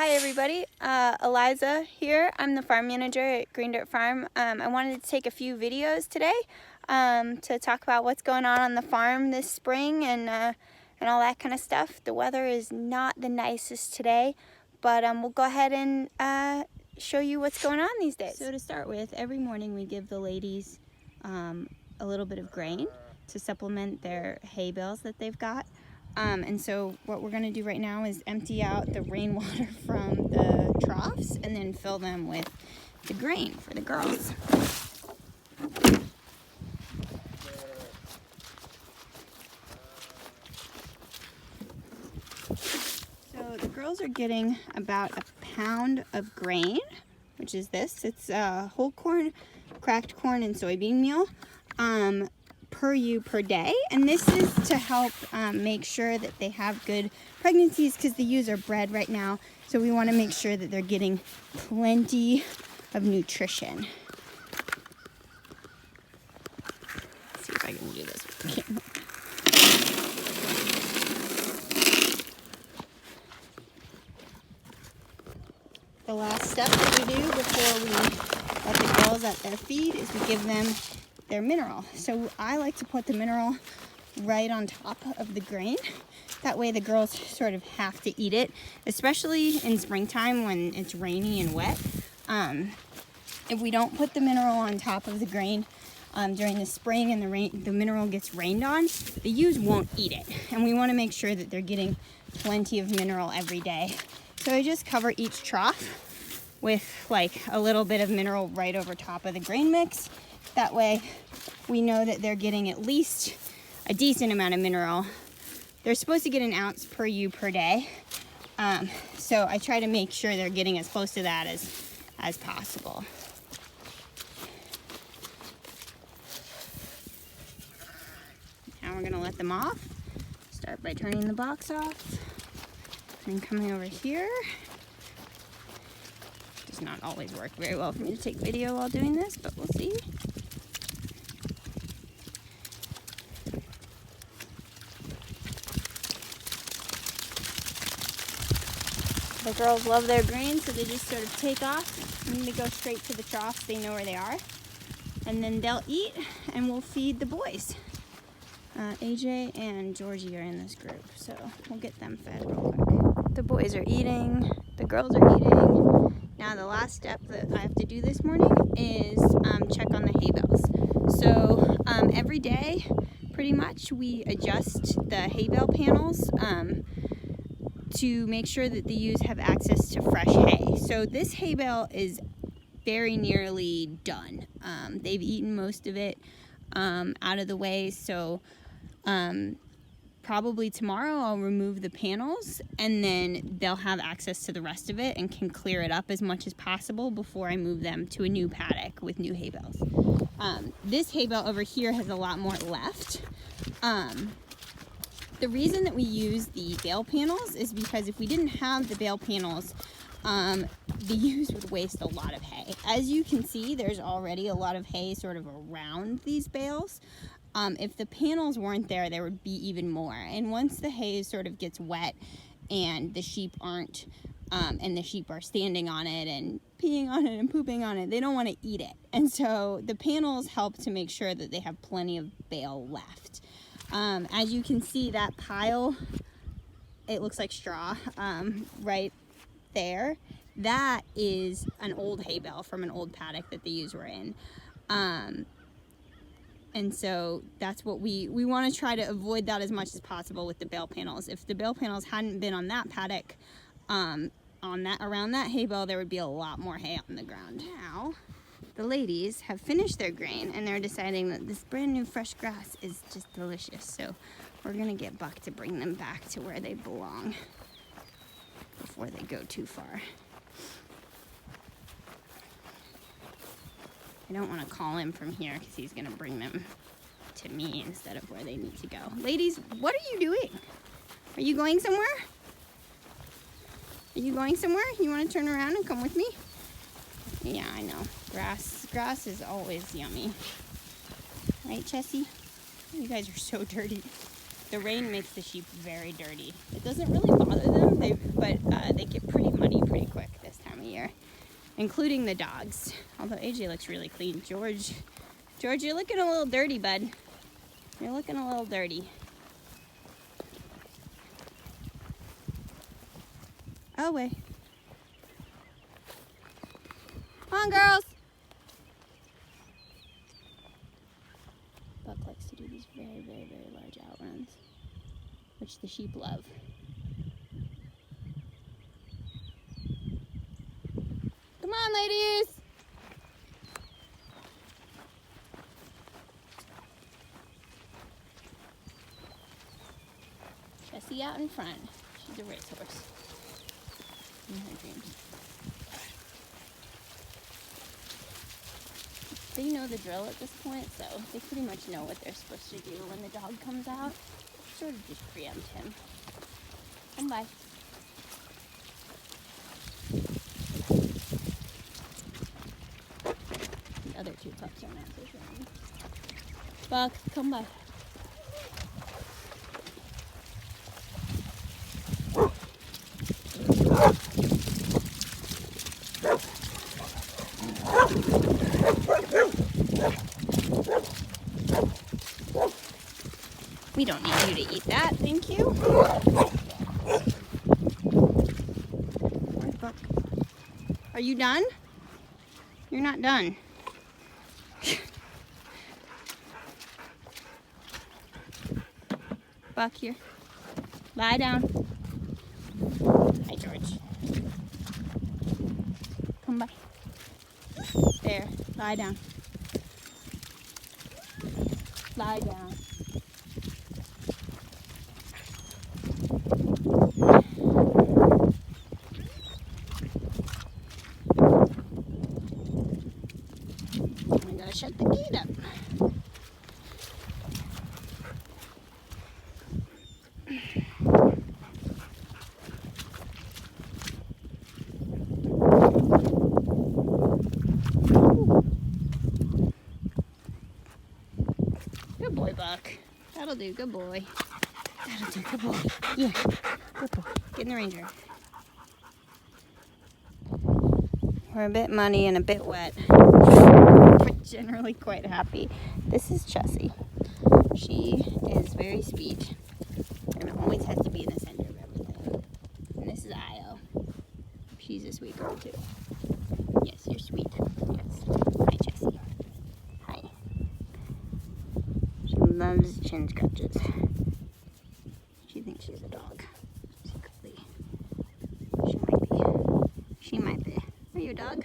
Hi everybody, Eliza here. I'm the farm manager at Green Dirt Farm. I wanted to take a few videos today to talk about what's going on the farm this spring and all that kind of stuff. The weather is not the nicest today, but we'll go ahead and show you what's going on these days. So to start with, every morning we give the ladies a little bit of grain to supplement their hay bales that they've got. And so what we're going to do right now is empty out the rainwater from the troughs and then fill them with the grain for the girls. So the girls are getting about a pound of grain, which is this. It's whole corn, cracked corn, and soybean meal. Per ewe per day, and this is to help make sure that they have good pregnancies because the ewes are bred right now, so we want to make sure that they're getting plenty of nutrition. Let's see if I can do this with the camera. The last step that we do before we let the girls at their feed is we give them their mineral. So I like to put the mineral right on top of the grain. That way the girls sort of have to eat it, especially in springtime when it's rainy and wet. If we don't put the mineral on top of the grain during the spring and the mineral gets rained on, the ewes won't eat it. And we want to make sure that they're getting plenty of mineral every day. So I just cover each trough with like a little bit of mineral right over top of the grain mix. That way we know that they're getting at least a decent amount of mineral. They're supposed to get an ounce per ewe per day. So I try to make sure they're getting as close to that as possible. Now we're gonna let them off. Start by turning the box off and coming over here. Does not always work very well for me to take video while doing this, but we'll see. The girls love their grain, so they just sort of take off and they go straight to the troughs. They know where they are. And then they'll eat and we'll feed the boys. AJ and Georgie are in this group, so we'll get them fed real quick. The boys are eating, the girls are eating. Now the last step that I have to do this morning is check on the hay bales. So every day, pretty much, we adjust the hay bale panels to make sure that the ewes have access to fresh hay. So this hay bale is very nearly done. They've eaten most of it out of the way, so probably tomorrow I'll remove the panels and then they'll have access to the rest of it and can clear it up as much as possible before I move them to a new paddock with new hay bales. This hay bale over here has a lot more left. The reason that we use the bale panels is because if we didn't have the bale panels, the ewes would waste a lot of hay. As you can see, there's already a lot of hay sort of around these bales. If the panels weren't there, there would be even more. And once the hay sort of gets wet and the sheep aren't, and the sheep are standing on it and peeing on it and pooping on it, they don't want to eat it. And so the panels help to make sure that they have plenty of bale left. As you can see, that pile, it looks like straw, right there. That is an old hay bale from an old paddock that the ewes were in. And so that's what we want to try to avoid that as much as possible with the bale panels. If the bale panels hadn't been on that paddock, around that hay bale, there would be a lot more hay on the ground. Now, the ladies have finished their grain and they're deciding that this brand new fresh grass is just delicious. So we're gonna get Buck to bring them back to where they belong before they go too far. I don't want to call him from here because he's going to bring them to me instead of where they need to go. Ladies, what are you doing? Are you going somewhere? Are you going somewhere? You want to turn around and come with me? Yeah, I know. Grass is always yummy. Right, Chessie? You guys are so dirty. the rain makes the sheep very dirty. It doesn't really bother them, but they get pretty muddy pretty quick this time of year, including the dogs. Although AJ looks really clean. George, you're looking a little dirty, bud. You're looking a little dirty. Oh, wait. Come on, girls. Buck likes to do these very, very, very large outruns, which the sheep love. Come on, ladies. Jessie out in front. She's a racehorse in her dreams. They know the drill at this point, so they pretty much know what they're supposed to do when the dog comes out. Sort of just preempt him. Come by. The other two pups are not so strong. Buck, come by. We don't need you to eat that, thank you. Where's Buck? Are you done? You're not done. Buck, here. Lie down. Hi, George. Come by. There, lie down. Lie down. I gotta shut the gate up. Good boy, Buck. That'll do, good boy. That'll do, good boy. Yeah, good boy. Get in the Ranger. We're a bit muddy and a bit wet. We're generally quite happy. This is Jessie. She is very sweet and always has to be in the center of everything. And this is Io. She's a sweet girl too. Yes, you're sweet. Yes. Hi, Jessie. Hi. She loves chin scratches. She thinks she's a dog. Secretly. She might be. She might be. Are you a dog?